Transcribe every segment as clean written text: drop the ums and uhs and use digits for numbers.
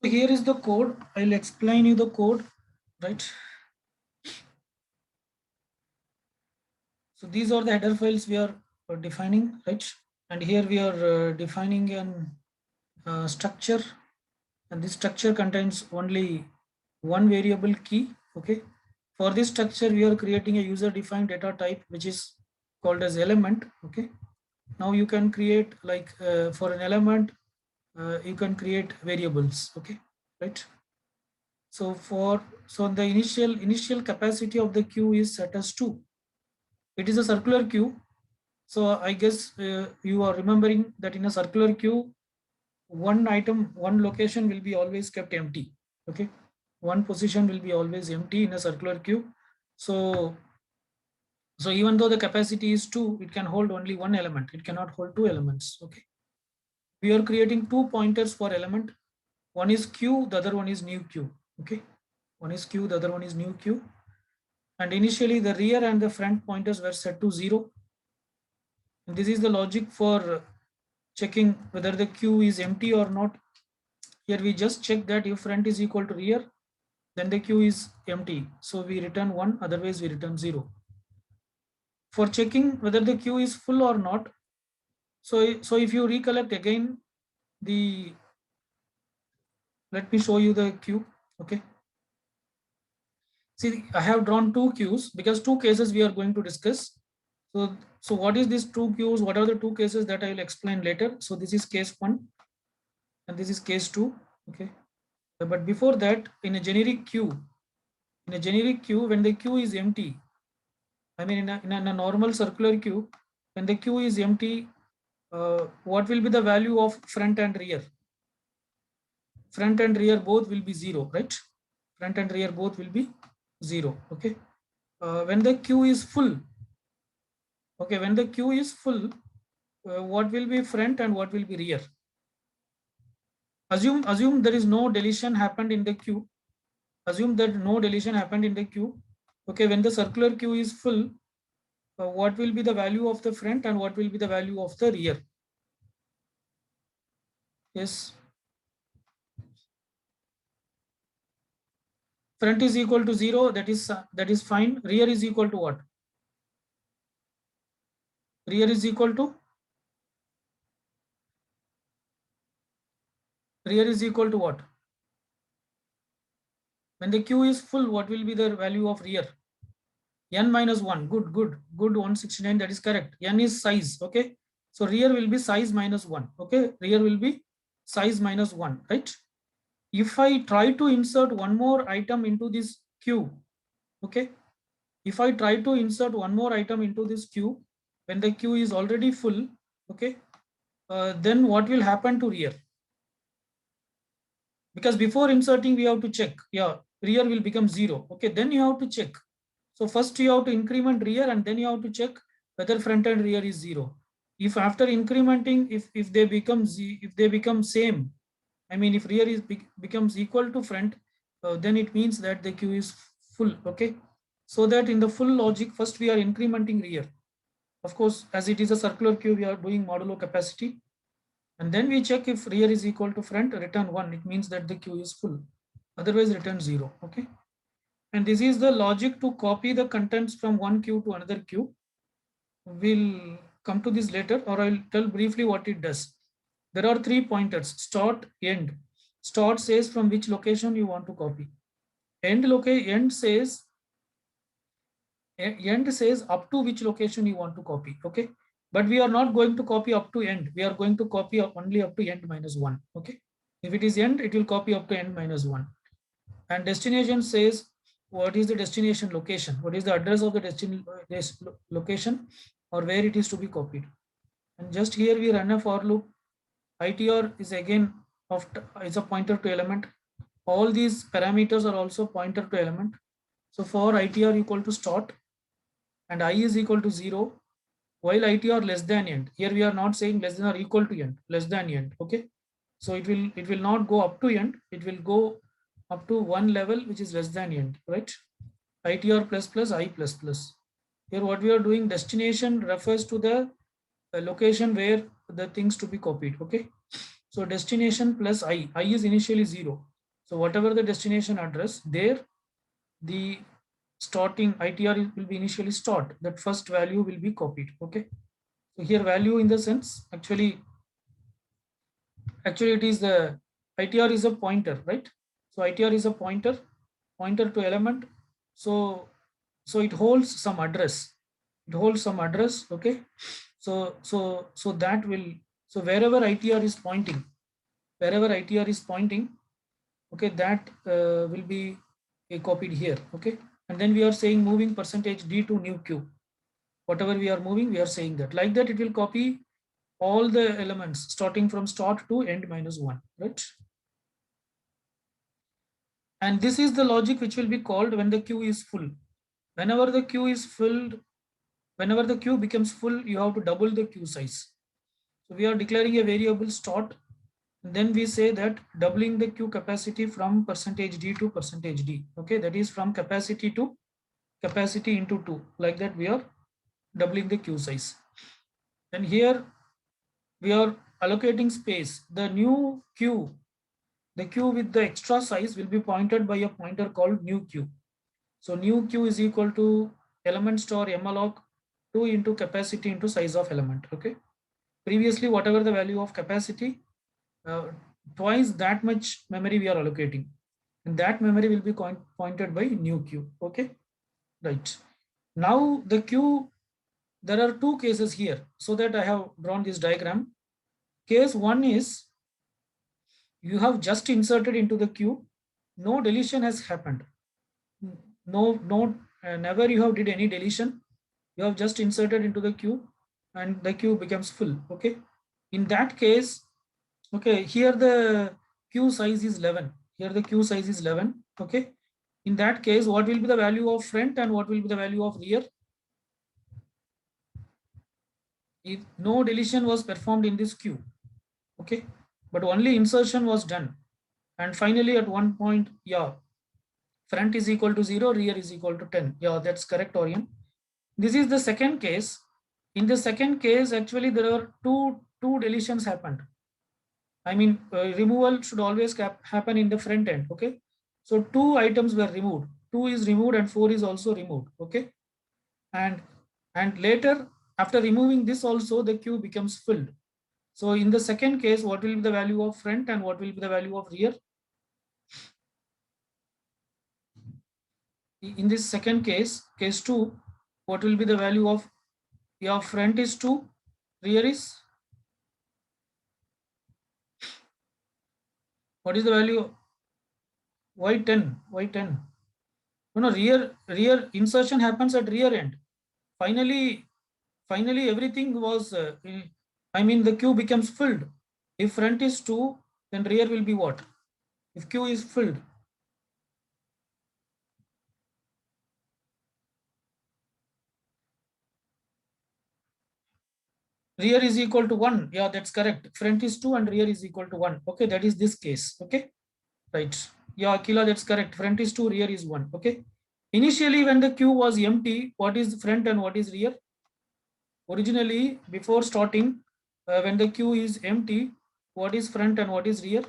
So here is the code. I'll explain you the code, right? So these are the header files we are defining, right? And here we are defining an structure, and this structure contains only one variable key. Okay, for this structure we are creating a user defined data type which is called as element. Okay, now you can create like for an element you can create variables. Okay, right? So the initial capacity of the queue is set as 2. It is a circular queue. So I guess you are remembering that in a circular queue, one location will be always kept empty. Okay, one position will be always empty in a circular queue. So even though the capacity is 2, it can hold only one element. It cannot hold two elements. Okay, we are creating two pointers for element. One is q, the other one is new q. Okay, one is q, the other one is new q. And initially the rear and the front pointers were set to 0. And this is the logic for checking whether the queue is empty or not. Here we just check that if front is equal to rear, then the queue is empty. So we return 1, otherwise we return 0. For checking whether the queue is full or not, so if you recollect again the, let me show you the queue. Okay. See, I have drawn two queues because two cases we are going to discuss. So what is these two queues? What are the two cases that I will explain later? So this is case 1 and this is case 2. Okay. But before that, in a generic queue, when the queue is empty, I mean in a normal circular queue, when the queue is empty, what will be the value of front and rear? Front and rear both will be 0, right? Front and rear both will be 0. Okay. When the queue is full, okay, when the queue is full, what will be front and what will be rear? Assume there is no deletion happened in the queue. Assume that no deletion happened in the queue. Okay, when the circular queue is full, what will be the value of the front and what will be the value of the rear? Yes. Front is equal to 0, that is fine. Rear is equal to what? Rear is equal to what? When the queue is full, what will be the value of rear? N minus 1. Good 169, that is correct. N is size. Okay, so rear will be size minus 1. Okay, rear will be size minus 1, right? If I try to insert one more item into this queue, okay, if I try to insert one more item into this queue when the queue is already full, okay, then what will happen to rear? Because before inserting we have to check, yeah, rear will become 0. Okay, then you have to check. So first you have to increment rear and then you have to check whether front and rear is 0. If after incrementing, if they become same, I mean if rear is becomes equal to front, then it means that the queue is full. Okay, so that in the full logic, first we are incrementing rear. Of course, as it is a circular queue, we are doing modulo capacity. And then we check if rear is equal to front, return 1. It means that the queue is full. Otherwise, return 0. Okay. And this is the logic to copy the contents from one queue to another queue. We'll come to this later, or I'll tell briefly what it does. There are 3 pointers: start, end. Start says from which location you want to copy. End says up to which location you want to copy. Okay, but we are not going to copy up to end. We are going to copy only up to end minus 1. Okay, if it is end, it will copy up to end minus 1. And destination says what is the destination location, what is the address of the destination location, or where it is to be copied. And just here we run a for loop. ITR is again is a pointer to element. All these parameters are also pointer to element. So for ITR equal to start and I is equal to 0, while ITR less than end, here we are not saying less than or equal to end, less than end. Okay, so it will not go up to end, it will go up to one level which is less than end, right? ITR plus plus I plus plus. Here what we are doing, destination refers to the location where the things to be copied. Okay, so destination plus I is initially 0. So whatever the destination address, there the starting ITR will be initially stored. That first value will be copied. Okay. So here value in the sense actually it is the ITR is a pointer, right? So ITR is a pointer to element. So it holds some address. It holds some address. Okay. So that will, so wherever ITR is pointing, okay, that will be copied here. Okay. And then we are saying moving percentage D to new queue. Whatever we are moving, we are saying that. Like that, it will copy all the elements starting from start to end -1, right? And this is the logic which will be called when the queue is full. Whenever the queue is filled, whenever the queue becomes full, you have to double the queue size. So we are declaring a variable start. And then we say that doubling the queue capacity from %d to %d. Okay, that is from capacity to capacity into 2. Like that, we are doubling the queue size. And here we are allocating space. The new queue, the queue with the extra size will be pointed by a pointer called new queue. So new queue is equal to element store malloc 2 into capacity into size of element. Okay. Previously, whatever the value of capacity, twice that much memory we are allocating, and that memory will be pointed by new queue. Okay. Right. Now the queue, there are two cases here, so that I have drawn this diagram. Case one is you have just inserted into the queue, no deletion has happened. Never you have did any deletion. You have just inserted into the queue and the queue becomes full. Okay. In that case, okay, here the queue size is 11. Here the queue size is 11. Okay. In that case, what will be the value of front and what will be the value of rear? If no deletion was performed in this queue, okay, but only insertion was done, and finally at one point, yeah, front is equal to 0, rear is equal to 10. Yeah, that's correct, Orion. This is the second case. In the second case, actually there are two deletions happened. I mean, removal should always happen in the front end. Okay, so two items were removed. 2 is removed and 4 is also removed. Okay, and later after removing this also the queue becomes filled. So in the second case, what will be the value of front and what will be the value of rear? In this second case, case 2, what will be the value of your front is 2, rear is, what is the value? Why 10? Why 10? No, rear insertion happens at rear end. Finally everything was, I mean the queue becomes filled. If front is 2, then rear will be what? If queue is filled, rear is equal to 1. Yeah, that's correct. Front is 2 and rear is equal to 1. Okay, that is this case. Okay, right. Yeah, Akila, that's correct. Front is 2, rear is 1. Okay. Initially, when the queue was empty, what is front and what is rear? Originally, before starting, when the queue is empty, what is front and what is rear?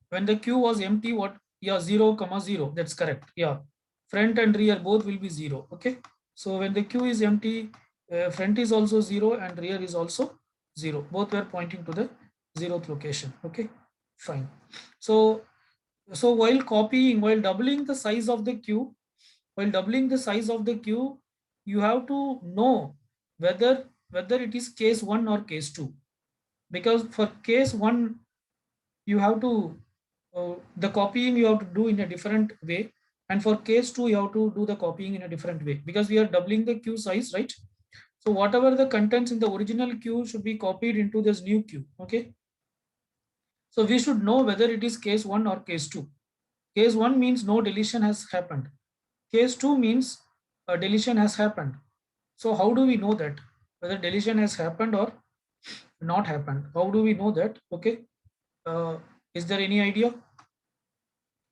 When the queue was empty, what? Yeah, 0, 0. That's correct. Yeah, front and rear both will be 0. Okay. So when the queue is empty, front is also 0 and rear is also 0. Both were pointing to the 0th location. Okay, fine. So while copying, while doubling the size of the queue, you have to know whether it is case 1 or case 2, because for case 1 you have to, the copying you have to do in a different way, and for case 2 you have to do the copying in a different way, because we are doubling the queue size, right? So whatever the contents in the original queue should be copied into this new queue. Okay, so we should know whether it is case 1 or case 2. Case 1 means no deletion has happened. Case 2 means a deletion has happened. So how do we know that whether deletion has happened or not happened? How do we know that? Okay, is there any idea?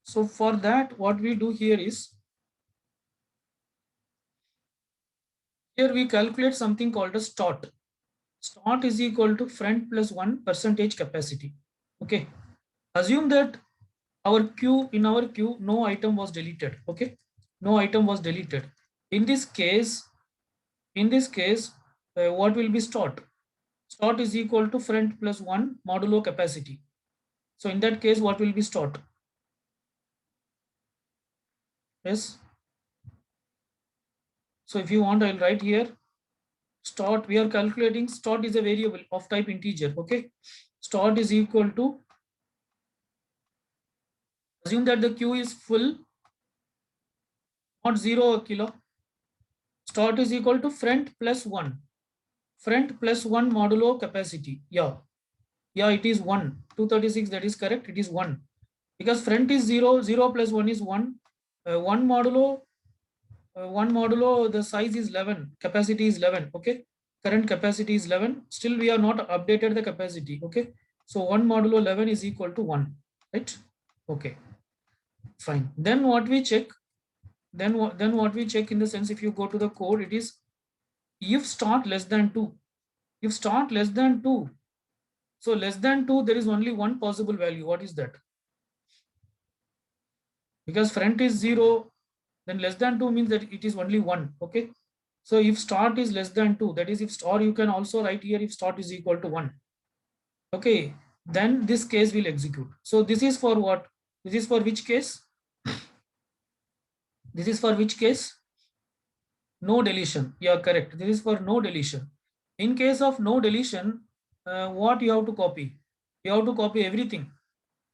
So for that, what we do here is, here we calculate something called a start. start is equal to front plus 1 percentage capacity. Okay, assume that our queue, in our queue, no item was deleted. Okay, no item was deleted. In this case, what will be start? Start is equal to front plus 1 modulo capacity. So in that case, what will be start? Yes. So if you want, I'll write here start. We are calculating start is a variable of type integer. Okay, start is equal to, assume that the queue is full, not 0 kilo. Start is equal to front plus 1. Front plus 1 modulo capacity. Yeah, it is 1. 236, that is correct. It is 1. Because front is 0, 0 plus 1 is 1. 1 modulo, the size is 11. Capacity is 11. Okay. Current capacity is 11. Still, we are not updated the capacity. Okay. So 1 modulo 11 is equal to 1. Right. Okay. Fine. Then what we check? Then what we check, in the sense, if you go to the code, it is if start less than 2. If start less than 2, so less than 2, there is only one possible value. What is that? Because front is 0, then less than 2 means that it is only 1. Okay, so if start is less than 2, that is, if, or you can also write here, if start is equal to 1. Okay, then this case will execute. So this is for what? This is for which case? This is for which case? No deletion. Yeah, correct. This is for no deletion. In case of no deletion, what you have to copy? You have to copy everything.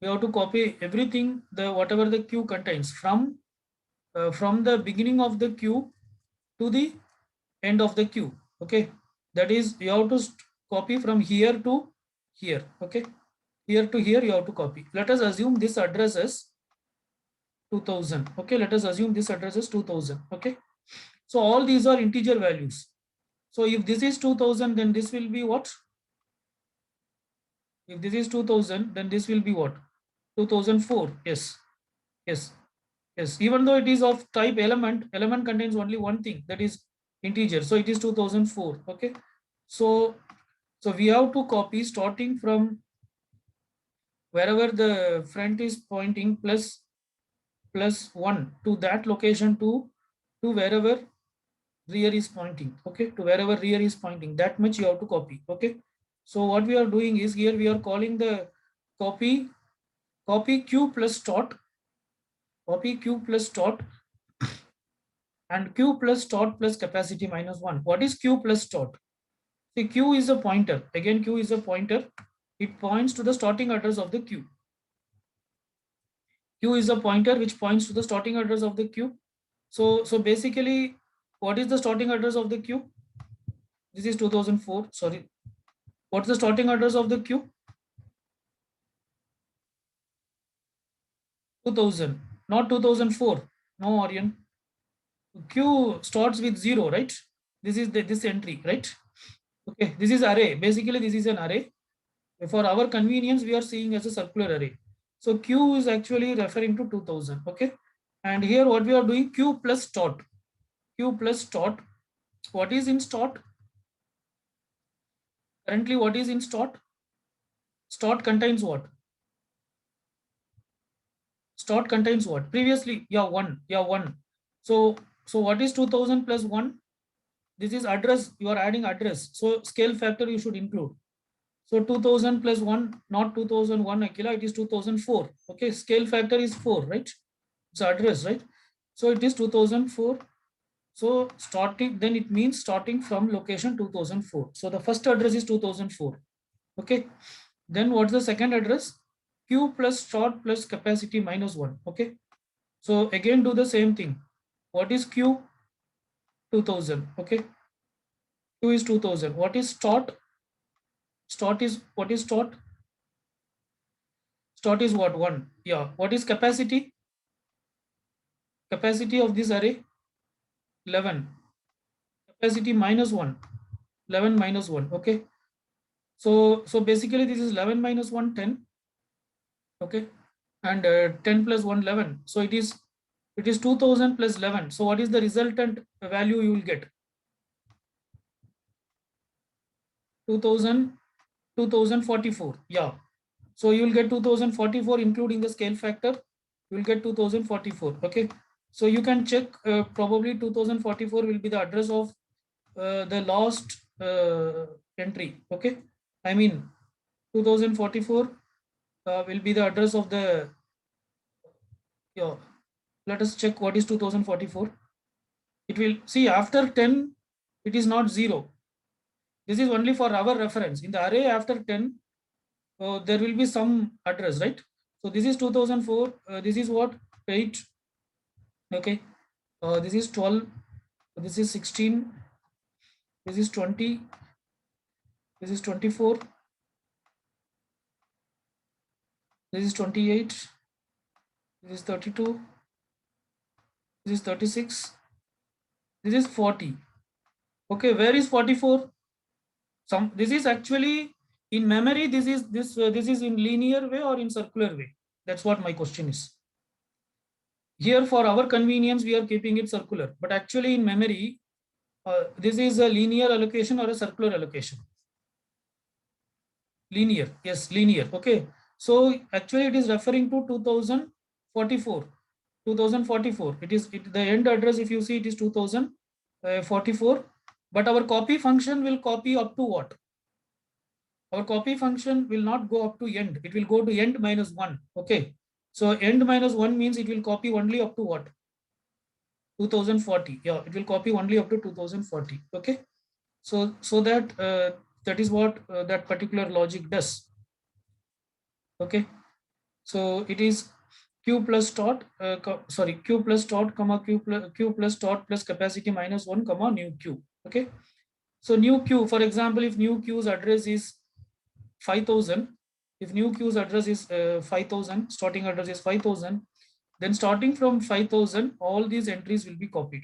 You have to copy everything, the whatever the queue contains, from the beginning of the queue to the end of the queue. Okay, that is, you have to copy from here to here. Okay, here to here you have to copy. Let us assume this address is 2000. Okay, let us assume this address is 2000. Okay, so all these are integer values. So if this is 2000, then this will be what? If this is 2000, then this will be what? 2004. Yes, yes, yes. Even though it is of type element, element contains only one thing, that is integer. So it is 2004. Okay, so we have to copy starting from wherever the front is pointing plus 1 to that location, to wherever rear is pointing. Okay, to wherever rear is pointing, that much you have to copy. Okay, so what we are doing is, here we are calling the copy q plus start, copy q plus start, and q plus start plus capacity minus 1. What is q plus start? See, q is a pointer. Again, q is a pointer. It points to the starting address of the queue. Q is a pointer which points to the starting address of the queue. So basically, what is the starting address of the queue? This is 2004. Sorry, what's the starting address of the queue? 2000, not 2004. No, Aryan. Q starts with 0, right? This is this entry, right? Okay, this is array. Basically, this is an array. For our convenience, we are seeing as a circular array. So Q is actually referring to 2000. Okay, and here what we are doing, Q plus start. Q plus start. What is in start? Currently, what is in start? Start contains what? Start contains what? Previously, yeah, 1. Yeah, 1. So what is 2000 plus 1? This is address. You are adding address. So scale factor you should include. So 2000 plus 1, not 2001 Akila, it is 2004. Okay, scale factor is 4, right? It's address, right? So it is 2004. So starting, then it means starting from location 2004. So the first address is 2004. Okay, then what's the second address? Q plus start plus capacity minus 1. Okay, so again do the same thing. What is Q? 2000. Okay, Q is 2000. What is start? Start is, what is start? Start is what? 1. Yeah, what is capacity? Capacity of this array? 11. Capacity minus 1. 11 minus 1. Okay, so basically this is 11 minus 1, 10. Okay, and 10 plus 1, 11. So it is 2000 plus 11. So what is the resultant value you will get? 2000 2044. Yeah, so you will get 2044 including the scale factor, you will get 2044. Okay, so you can check, probably 2044 will be the address of the last entry. Okay, I mean 2044 will be the address of the, yeah, let us check what is 2044. It will see after 10 it is not 0. This is only for our reference. In the array after 10, there will be some address, right? So this is 2004. This is what? 8. Okay. This is 12. This is 16. This is 20. This is 24. This is 28. This is 32. This is 36. This is 40. Okay. Where is 44? This is actually in memory. This is in linear way or in circular way. That's what my question is. Here for our convenience we are keeping it circular, but actually in memory this is a linear allocation or a circular allocation. Linear, yes, linear. Okay, so actually it is referring to 2044. 2044. The end address, if you see, it is 2044. But our copy function will copy up to what? Our copy function will not go up to end. It will go to end minus 1. Okay, so end minus 1 means it will copy only up to what? 2040. Yeah, it will copy only up to 2040. Okay, so that is what that particular logic does. Okay, so it is q plus dot q plus dot comma q plus dot plus capacity minus 1 comma new q. Okay, so new q, for example, if new q's address is 5000, if new queue's address is 5000, starting address is 5000, then starting from 5000 all these entries will be copied.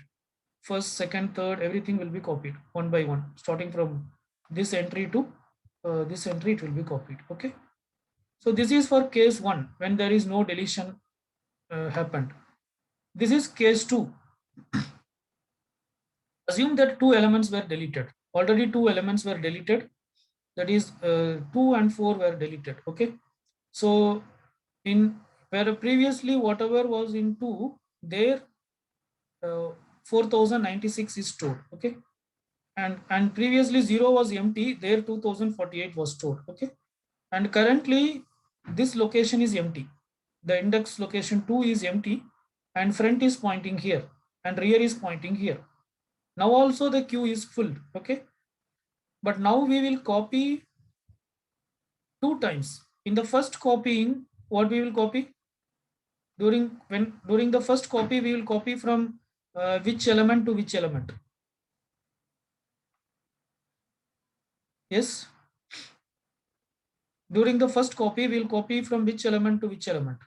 First, second, third, everything will be copied one by one, starting from this entry to this entry, it will be copied. Okay, so this is for case 1 when there is no deletion happened. This is case 2. Assume that 2 elements were deleted. Already 2 elements were deleted, that is 2 and 4 were deleted. Okay, so in where previously whatever was in 2, there 4096 is stored. Okay, and previously 0 was empty, there 2048 was stored. Okay, and currently this location is empty. The index location 2 is empty, and front is pointing here and rear is pointing here. Now also the queue is full. Okay, but now we will copy 2 times. In the first copying, what we will copy? During the first copy, we will copy from which element to which element? Yes. During the first copy, we will copy from which element to which element?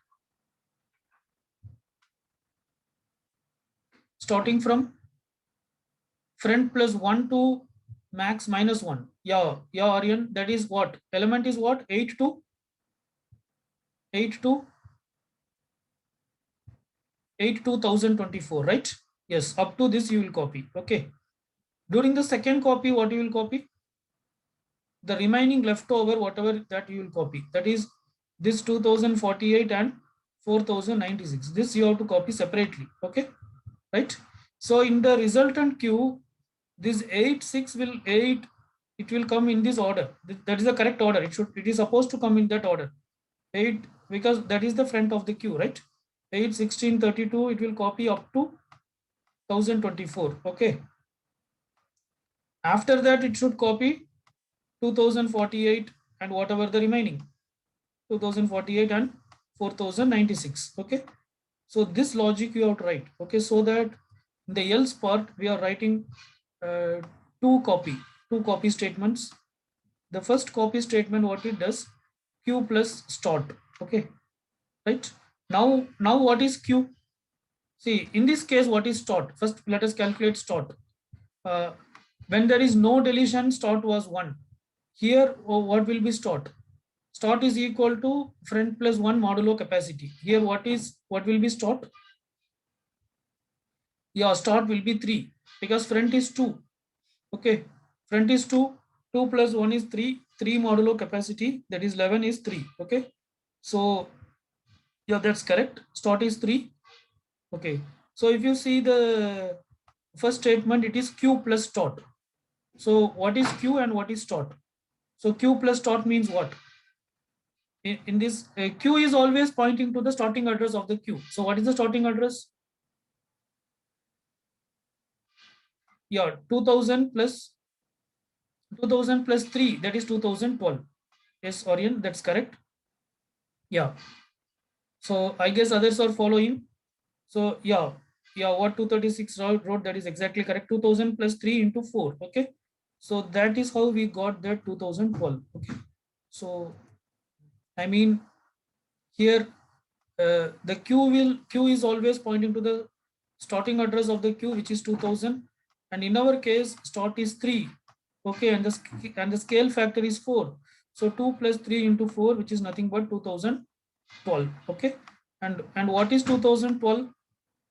Starting from front plus 1 to max minus 1. Yeah, Aryan, that is what? Element is what? 8 to 8 to 8 to 1024, right? Yes, up to this you will copy. Okay. During the second copy, what you will copy? The remaining leftover, whatever that you will copy. That is this 2048 and 4096. This you have to copy separately. Okay, right? So in the resultant queue, this 8 6 will 8, it will come in this order. That is the correct order. It is supposed to come in that order. 8, because that is the front of the queue, right? 8 16 32, it will copy up to 1024. Okay, after that it should copy 2048 and whatever the remaining 2048 and 4096. Okay, so this logic you have to write. Okay, so that in the else part we are writing uh, two copy statements. The first copy statement, what it does, q plus start. Okay, right? Now what is q? See, in this case, what is start? First let us calculate start. When there is no deletion, start was 1. Here what will be start? Start is equal to front plus 1 modulo capacity. Here what will be start? Yeah, start will be 3 because front is 2. Okay, front is 2. 2 plus 1 is 3. 3 modulo capacity, that is 11 is 3. Okay. So yeah, that's correct. Start is 3. Okay. So if you see the first statement, it is Q plus start. So what is Q and what is start? So Q plus start means what? In this, Q is always pointing to the starting address of the queue. So what is the starting address? Yeah, 2000 plus 3, that is 2012. Yes, Orion, that's correct. Yeah. So I guess others are following. So yeah, what 236 wrote, that is exactly correct. 2000 plus 3 into 4. Okay. So that is how we got that 2012. Okay. So I mean, here the queue is always pointing to the starting address of the queue, which is 2000, and in our case start is 3. Okay, and the scale factor is 4. So 2 plus 3 into 4, which is nothing but 2012. Okay. And what is 2012?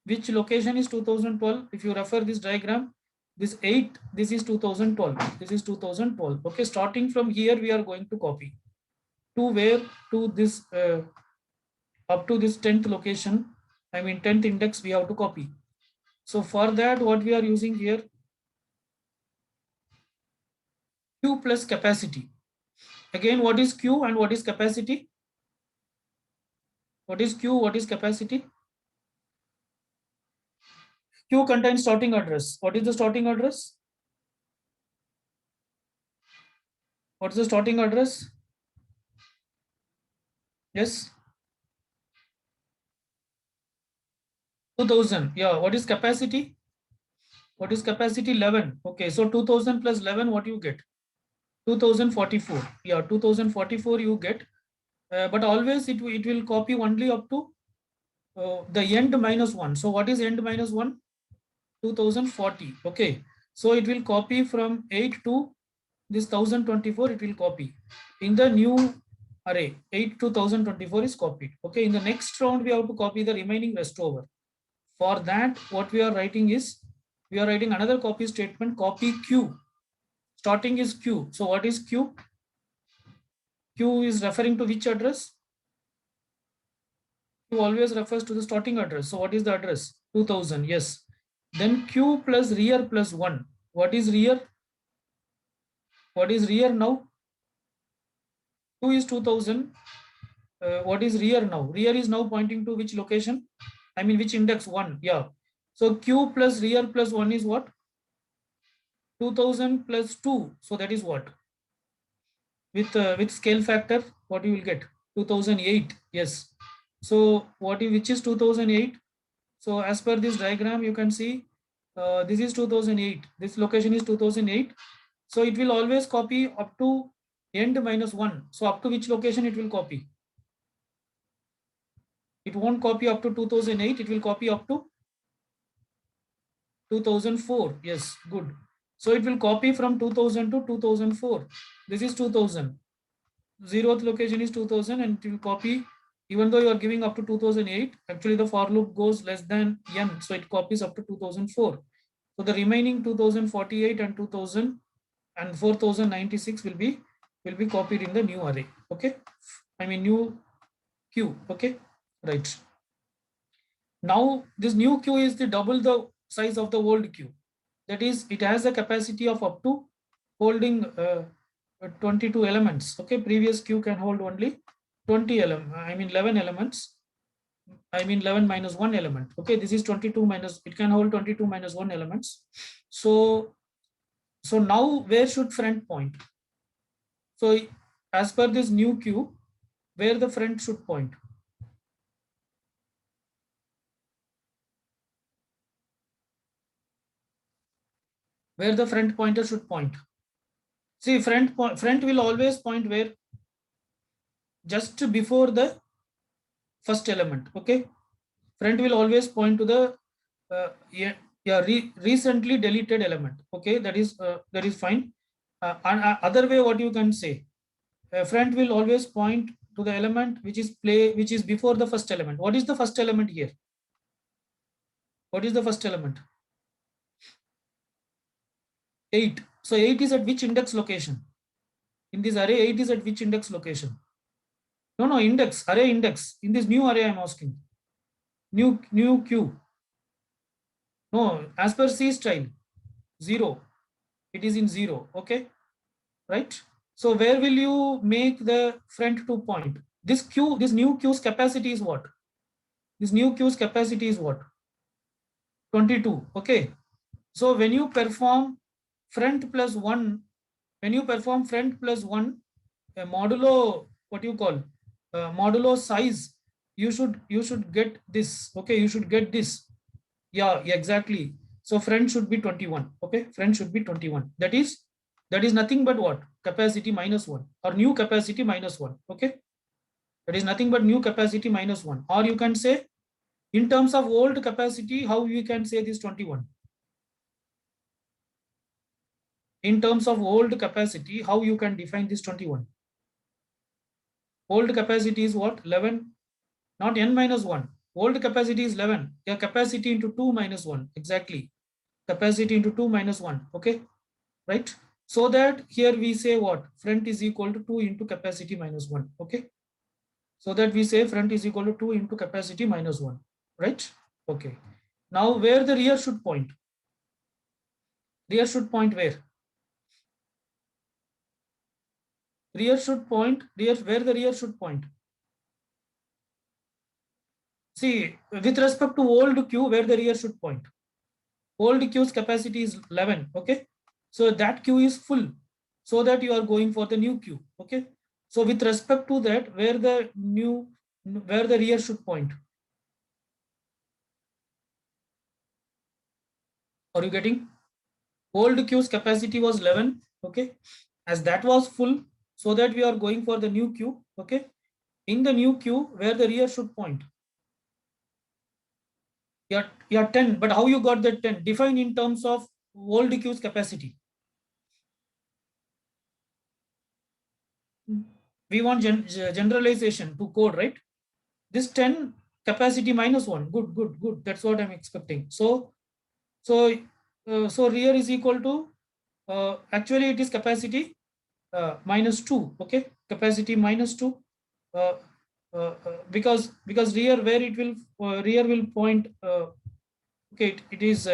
Which location is 2012? If you refer this diagram, this 8, this is 2012, this is 2012. Okay, starting from here we are going to copy to where? To this up to this 10th location, I mean 10th index, we have to copy. So for that, what we are using here, Q plus capacity. Again, what is Q and what is capacity? What is Q, what is capacity? Q contains starting address. What is the starting address? What is the starting address? Yes, 2000. Yeah, what is capacity? What is capacity? 11. Okay, so 2000 plus 11, what you get? 2044. Yeah, 2044 you get. But always it will copy only up to the end minus 1. So what is end minus 1? 2040. Okay. So it will copy from 8 to this 1024, it will copy. In the new array, 8 to 1024 is copied. Okay. In the next round, we have to copy the remaining rest over. For that, what we are writing is, we are writing another copy statement, copy Q. Starting is Q. So what is Q? Q is referring to which address? Q always refers to the starting address. So what is the address? 2000. Yes. Then Q plus rear plus 1. What is rear? What is rear now? 2 is 2000. What is rear now? Rear is now pointing to which location? I mean, which index? 1. Yeah. So Q plus rear plus 1 is what? 2000 plus 2. So that is what? With scale factor, what you will get? 2008. Yes. So which is 2008? So as per this diagram, you can see this is 2008. This location is 2008. So it will always copy up to end minus 1. So up to which location it will copy? It won't copy up to 2008. It will copy up to 2004. Yes, good. So it will copy from 2000 to 2004. This is 2000. Zeroth location is 2000, and it will copy, even though you are giving up to 2008, actually the for loop goes less than n. So it copies up to 2004. So the remaining 2048 and 2000 and 4096 will be copied in the new array. Okay. I mean new queue. Okay. Right. Now this new queue is the double the size of the old queue. That is, it has a capacity of up to holding 22 elements. Okay, previous queue can hold only 20 elements. I mean 11 elements. I mean 11 minus 1 element. Okay, this is 22 minus, it can hold 22 minus 1 elements. So now where should front point? So as per this new queue, where the front should point? Where the front pointer should point? See, front will always point where? Just before the first element. Okay, front will always point to the recently deleted element. Okay, that is fine. Other way, what you can say, front will always point to the element which is before the first element. What is the first element here? What is the first element? 8. So 8 is at which index location? In this array, 8 is at which index location? No, no, index, array index. In this new array, I'm asking. New Q. No, as per C style, 0. It is in 0. Okay, right? So where will you make the front to point? This Q, this new Q's capacity is what? This new Q's capacity is what? 22. Okay. So when you perform front plus 1, when you perform front plus 1, modulo, what you call, modulo size, you should get this. Okay, you should get this. Yeah, exactly. So front should be 21. Okay, front should be 21. That is nothing but what? Capacity minus 1, or new capacity minus 1. Okay, that is nothing but new capacity minus 1. Or you can say, in terms of old capacity, how you can say this 21? In terms of old capacity, how you can define this 21? Old capacity is what? 11, not n minus 1. Old capacity is 11. Yeah, capacity into 2 minus 1. Exactly. Capacity into 2 minus 1. Okay, right? So that here we say what? Front is equal to 2 into capacity minus 1. Okay. So that we say front is equal to 2 into capacity minus 1. Right? Okay. Now where the rear should point? Rear should point where? Rear should point, where the rear should point? See, with respect to old Q, where the rear should point? Old Q's capacity is 11. Okay. So that Q is full. So that you are going for the new Q. Okay. So with respect to that, where the rear should point? Are you getting? Old Q's capacity was 11. Okay. As that was full, so that we are going for the new Q. Okay. In the new Q, where the rear should point? Yeah, 10. But how you got that 10? Define in terms of old Q's capacity. We want generalization to code, right? This 10 capacity minus 1. Good. That's what I'm expecting. So rear is equal to, actually it is capacity minus 2. Okay, capacity minus 2. Uh, because rear, where it will, rear will point, okay, it is,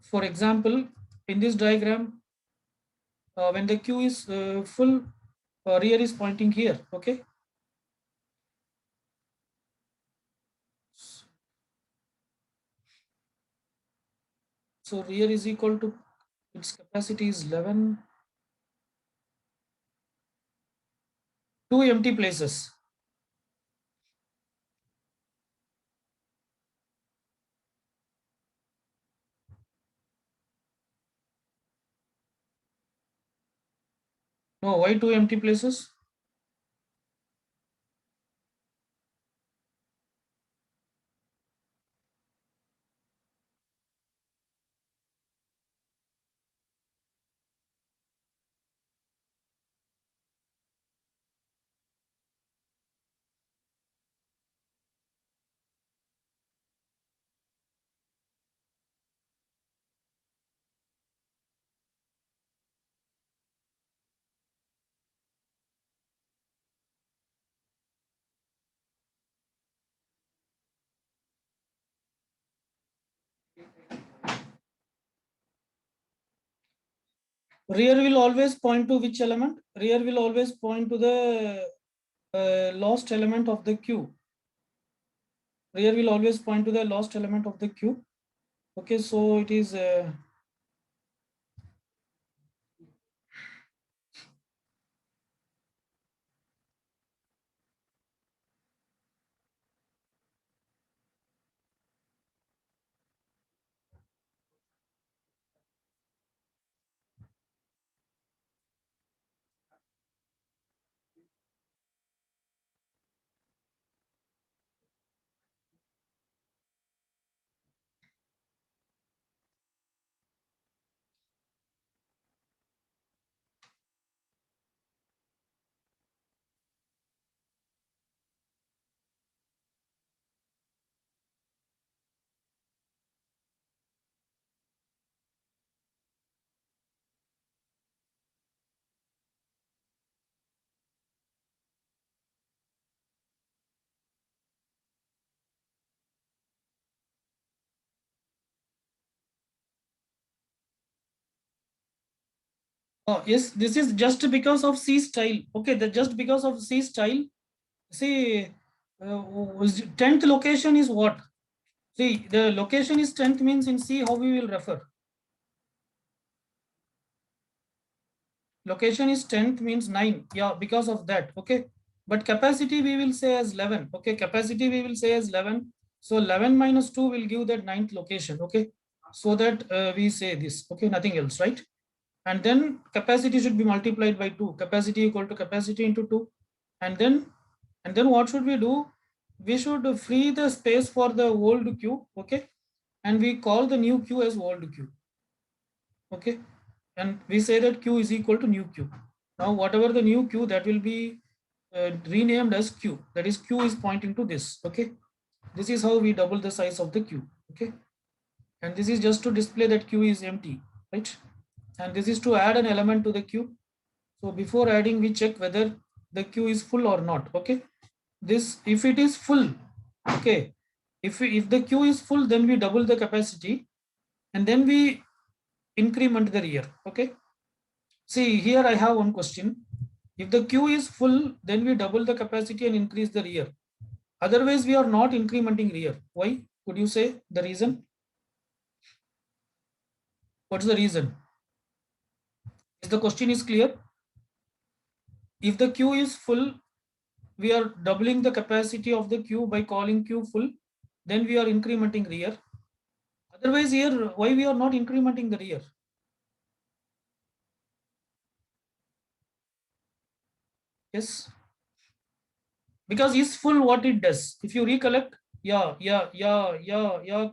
for example, in this diagram, when the Q is full, rear is pointing here. Okay. So rear is equal to, its capacity is 11, 2 empty places. No, why 2 empty places? Rear will always point to which element? Rear will always point to the lost element of the Q. Rear will always point to the lost element of the Q. Okay, so it is, Oh, yes, this is just because of C style. Okay, that just because of C style. See, 10th location is what? See, the location is 10th means in C, how we will refer? Location is 10th means 9. Yeah, because of that. Okay. But capacity we will say as 11. Okay, capacity we will say as 11. So 11 minus 2 will give that 9th location. Okay. So that we say this. Okay, nothing else, right? And then capacity should be multiplied by 2. Capacity equal to capacity into 2. And then what should we do? We should free the space for the old Q. Okay. And we call the new Q as old Q. Okay. And we say that Q is equal to new Q. Now, whatever the new Q, that will be renamed as Q. That is, Q is pointing to this. Okay. This is how we double the size of the Q. Okay. And this is just to display that Q is empty, right? And this is to add an element to the Q. So before adding, we check whether the Q is full or not. Okay. This, if it is full, okay. If the Q is full, then we double the capacity and then we increment the rear. Okay. See, here I have one question. If the queue is full, then we double the capacity and increase the rear. Otherwise, we are not incrementing rear. Why? Could you say the reason? What's the reason? If the question is clear, if the queue is full, we are doubling the capacity of the queue by calling queue full, then we are incrementing rear. Otherwise, here, why we are not incrementing the rear? Yes. Because is full what it does. If you recollect, yeah,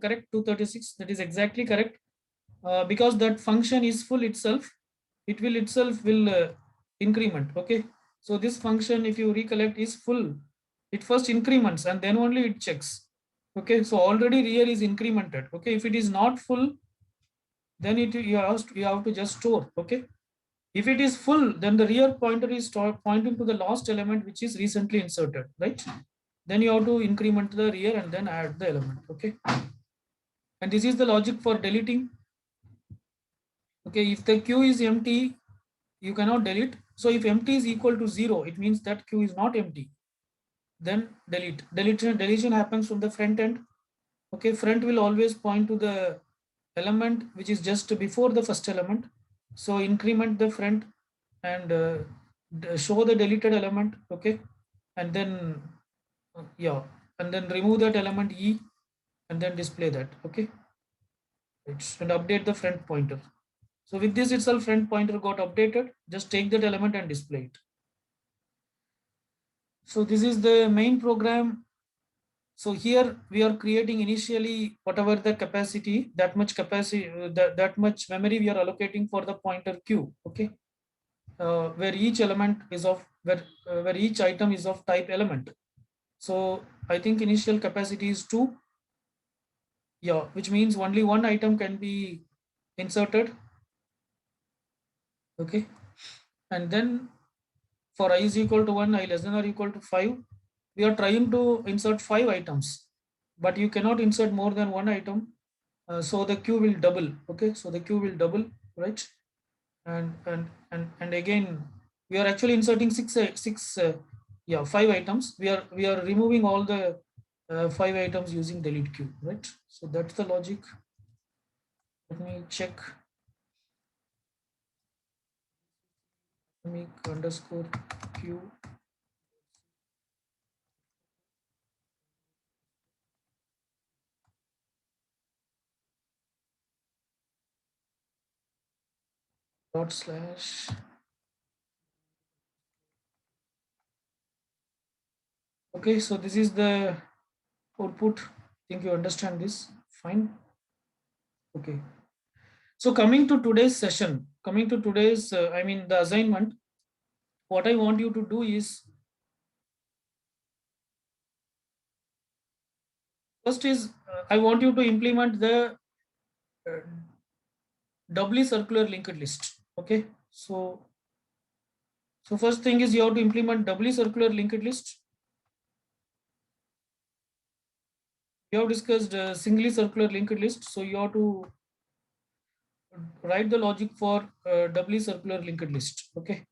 correct, 236, that is exactly correct. Because that function is full itself, it will itself will increment. Okay, so this function, if you recollect, is full. It first increments and then only it checks. Okay, so already rear is incremented. Okay, if it is not full, then you have to just store. Okay, if it is full, then the rear pointer is pointing to the last element which is recently inserted, right? Then you have to increment the rear and then add the element. Okay, and this is the logic for deleting. Okay, if the queue is empty, you cannot delete. So if empty is equal to 0, it means that queue is not empty. Then delete. Deletion happens from the front end. Okay, front will always point to the element which is just before the first element. So increment the front and show the deleted element. Okay, and then yeah, and then remove that element E and then display that. Okay, and update the front pointer. So with this itself, front pointer got updated. Just take that element and display it. So this is the main program. So here we are creating initially whatever the capacity, that much capacity, that much memory we are allocating for the pointer Q. Okay, where each element is of where each item is of type element. So I think initial capacity is 2. Yeah, which means only one item can be inserted. Okay, and then for I is equal to 1, I less than or equal to 5, we are trying to insert 5 items, but you cannot insert more than one item. So the queue will double. Okay, so the queue will double, right? And again, we are actually inserting yeah, 5 items. We are removing all the 5 items using delete queue, right? So that's the logic. Let me check. Make underscore queue dot slash. Okay, so this is the output. Think you understand this? Fine. Okay. So coming to today's session, coming to today's, I mean the assignment, what I want you to do is, first is I want you to implement the uh, doubly circular linked list. Okay. So first thing is you have to implement doubly circular linked list. You have discussed singly circular linked list. So you have to write the logic for doubly circular linked list. Okay.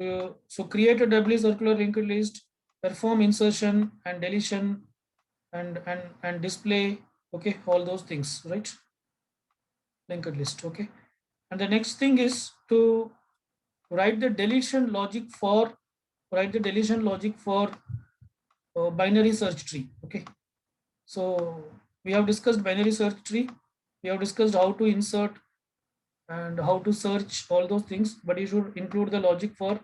So create a doubly circular linked list, perform insertion and deletion, and display. Okay, all those things, right? Linked list. Okay. And the next thing is to write the deletion logic for binary search tree. Okay. So we have discussed binary search tree. We have discussed how to insert and how to search, all those things, but you should include the logic for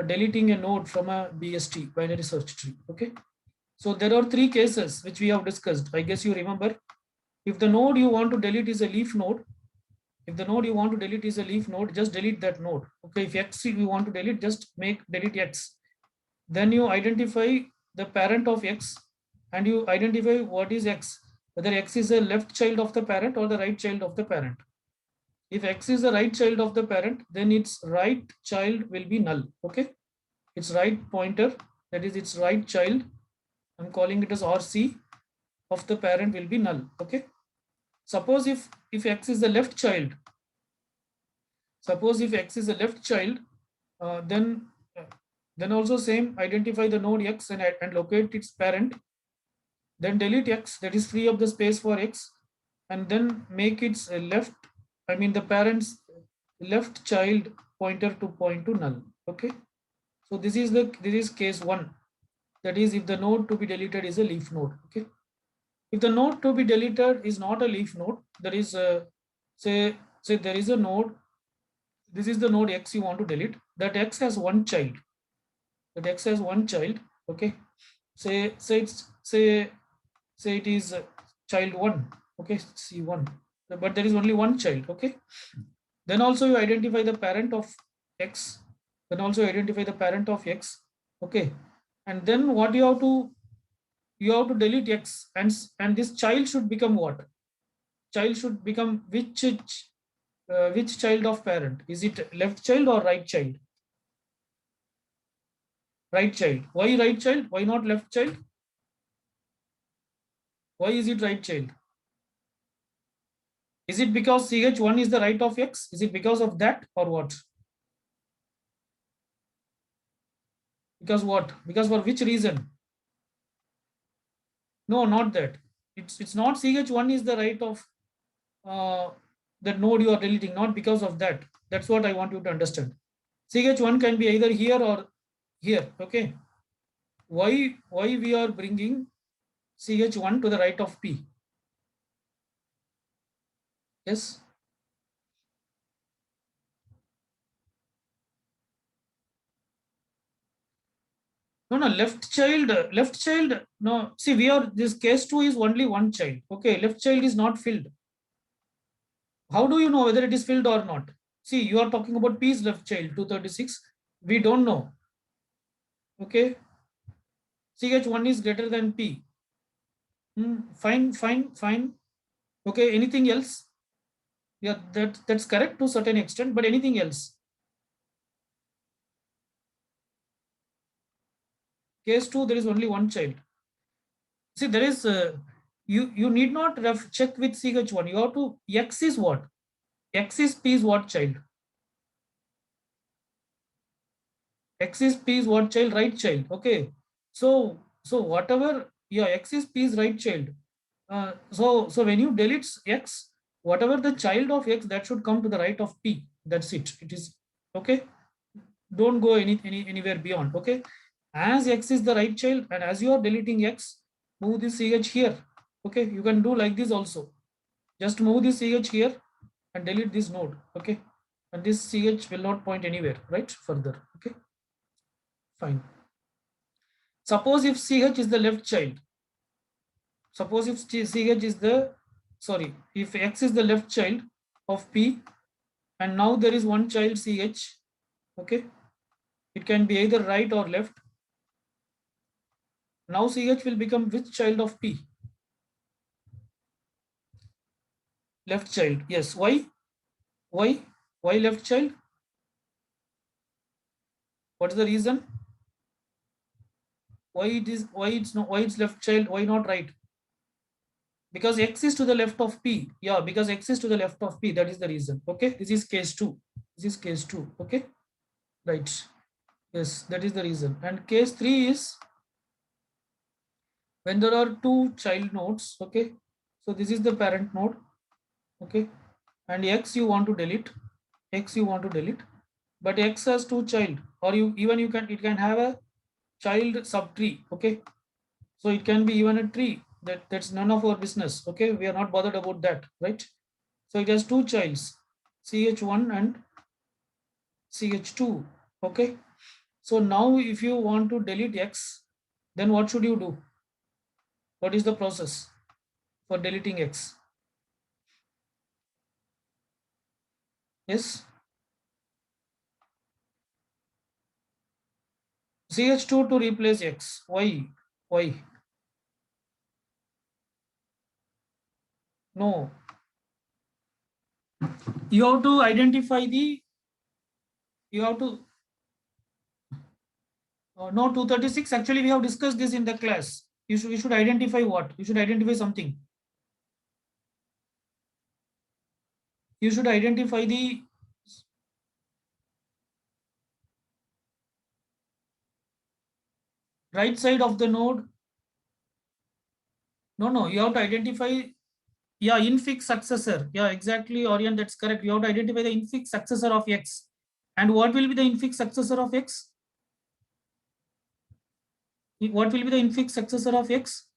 deleting a node from a BST, binary search tree. Okay. So there are three cases which we have discussed. I guess you remember. If the node you want to delete is a leaf node, just delete that node. Okay. If X you want to delete, just delete X. Then you identify the parent of X and you identify what is X, whether X is a left child of the parent or the right child of the parent. If X is the right child of the parent, then its right child will be null. Okay. Its right pointer, that is its right child, I'm calling it as RC of the parent, will be null. Okay. Suppose if X is the left child, then also same, identify the node X and locate its parent, then delete X, that is free up the space for X, and then make its the parent's left child pointer to point to null. Okay. So this is case one, that is if the node to be deleted is a leaf node. Okay. If the node to be deleted is not a leaf node, there is say there is a node, this is the node X you want to delete, that X has one child, okay. Say it is child 1, okay, C1, but there is only one child. Okay. Then also you identify the parent of X, okay. And then what you have to delete X, and this child should become what? Child should become which child of parent? Is it left child or right child? Right child. Why right child? Why not left child? Why is it right child? Is it because CH1 is the right of X? Is it because of that or what? Because what? Because for which reason? No, not that. It's not CH1 is the right of the node you are deleting, not because of that. That's what I want you to understand. CH1 can be either here or here. Okay. Why we are bringing CH1 to the right of P? Yes. No, left child. No, see, this case 2 is only one child. Okay, left child is not filled. How do you know whether it is filled or not? See, you are talking about P's left child, 236. We don't know. Okay, CH1 is greater than P. Fine. Okay, anything else? Yeah, that's correct to a certain extent, but anything else? Case 2, there is only one child. See, there is you need not check with CH1. You have to, X is what? X is P is what child? X is P is what child? Right child. Okay. So whatever, yeah, X is P is right child. So when you delete X, whatever the child of X, that should come to the right of P. That's it. It is okay. Don't go anywhere beyond. Okay. As X is the right child, and as you are deleting X, move this CH here. Okay. You can do like this also. Just move this CH here and delete this node. Okay. And this CH will not point anywhere, right? Further. Okay. Fine. Suppose if CH is the left child, suppose if CH is the, sorry, if X is the left child of P, and now there is one child CH, okay, it can be either right or left. Now CH will become which child of P? Left child. Yes. Why? Why? Why left child? What is the reason? Why it's left child? Why not right? because x is to the left of p. Yeah, because x is to the left of p. That is the reason. Okay, this is case 2. This is case 2. Okay, right. Yes, that is the reason. And case 3 is when there are two child nodes. Okay, so this is the parent node. Okay, and x you want to delete. X you want to delete, but x has two child, or you can, it can have a child subtree. Okay, so it can be even a tree. That's none of our business. Okay, we are not bothered about that, right? So it has two childs, ch1 and ch2. Okay, so now if you want to delete x, then what should you do? What is the process for deleting x? Yes, ch2 to replace x. Why? No, you have to identify the, you have to, no, 236. Actually, we have discussed this in the class. You should identify what? You should identify something. You should identify the right side of the node. No, you have to identify, yeah, infix successor. Yeah, exactly, Orion, that's correct. You have to identify the infix successor of x. And what will be the infix successor of x? What will be the infix successor of x?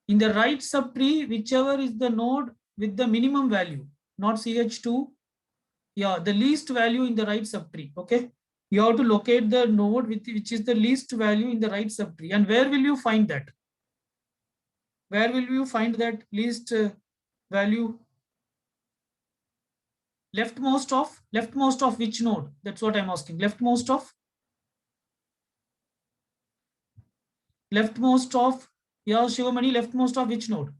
In the right subtree, whichever is the node with the minimum value, not ch2. Yeah, the least value in the right subtree. Okay, you have to locate the node with which is the least value in the right subtree. And where will you find that? Where will you find that least value? Leftmost of which node? That's what I'm asking. Leftmost of, yeah, Shivamani, leftmost of which node?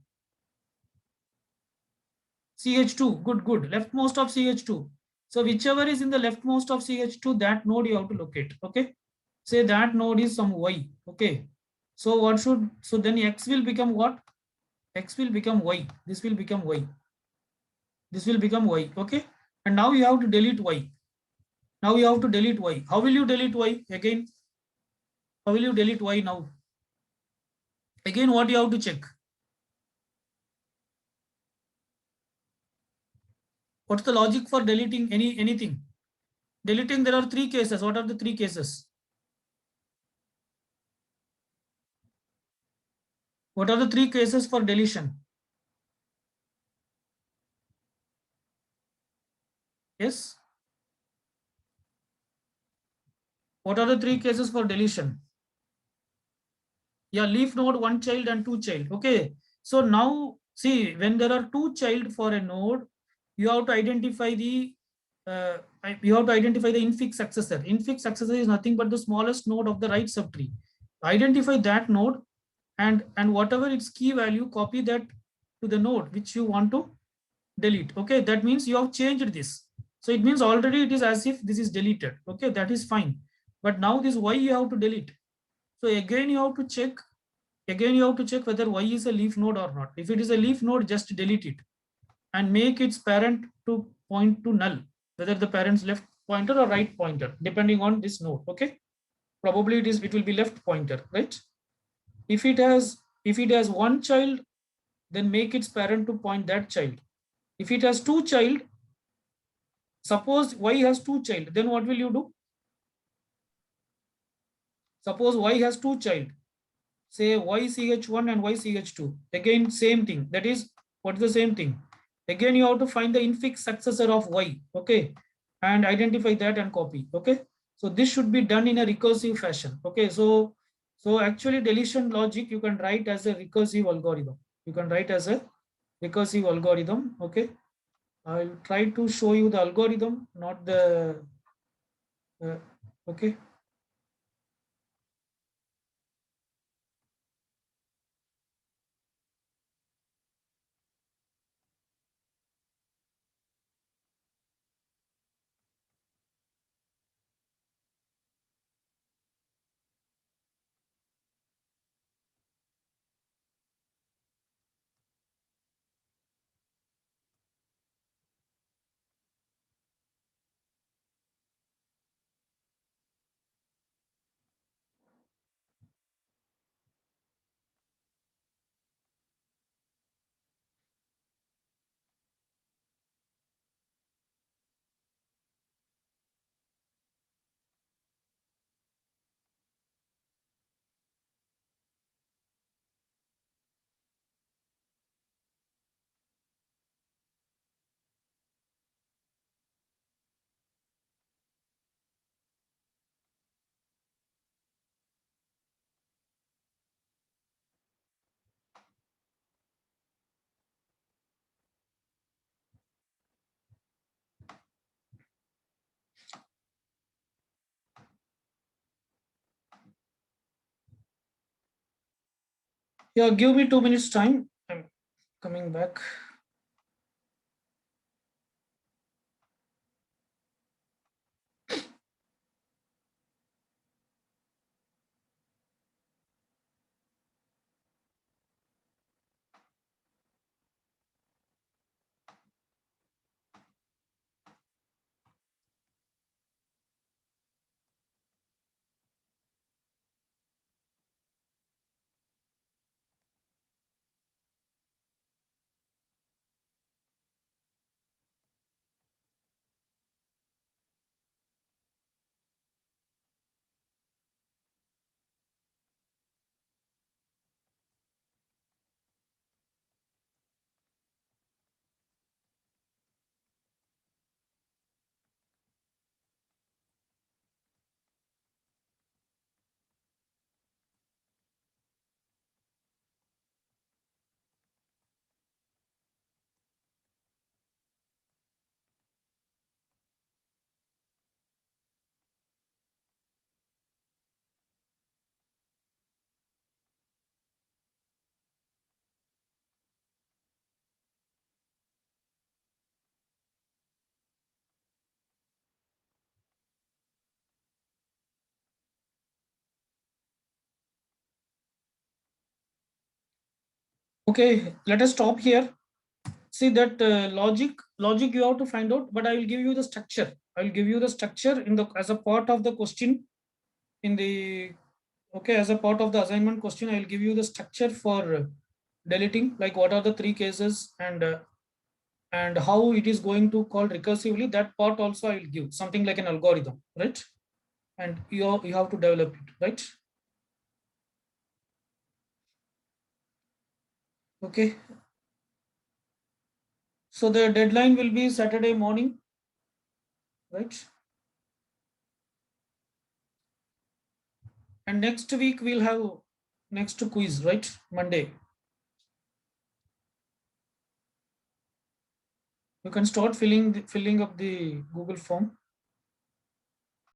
ch2. Good. Leftmost of ch2. So whichever is in the leftmost of ch2, that node you have to locate. Okay, say that node is some y. Okay, so what should, so then x will become what? X will become y. This will become y. This will become y. Okay, and now you have to delete y. Now you have to delete y. How will you delete y? Again, how will you delete y now? Again, what you have to check? What's the logic for deleting anything? Deleting, there are three cases. What are the three cases? What are the three cases for deletion? Yes. What are the three cases for deletion? Yeah, leaf node, one child and two child. Okay. So now see, when there are two child for a node, you have to identify the uh, you have to identify the infix successor. Infix successor is nothing but the smallest node of the right subtree. Identify that node, and whatever its key value, copy that to the node which you want to delete. Okay, that means you have changed this. So it means already it is as if this is deleted. Okay, that is fine. But now this y you have to delete. So again you have to check. Again you have to check whether y is a leaf node or not. If it is a leaf node, just delete it and make its parent to point to null, whether the parent's left pointer or right pointer, depending on this node. Okay, probably it will be left pointer, right? If it has one child, then make its parent to point that child. If it has two child, suppose y has two child, then what will you do? Suppose y has two child, say ych1 and ych2. Again same thing. That is, what is the same thing? Again you have to find the infix successor of y. Okay, and identify that and copy. Okay, so this should be done in a recursive fashion. Okay, so actually deletion logic you can write as a recursive algorithm. You can write as a recursive algorithm. Okay, I'll try to show you the algorithm, not the okay. Yeah, give me 2 minutes time. I'm coming back. Okay, let us stop here. See that logic you have to find out, but I will give you the structure. I will give you the structure in the as a part of the question in the okay, as a part of the assignment question. I will give you the structure for deleting, like what are the three cases and how it is going to call recursively. That part also I will give something like an algorithm, right? And you have to develop it, right? Okay. So the deadline will be Saturday morning, right? And next week we'll have next quiz, right? Monday. You can start filling up the Google form.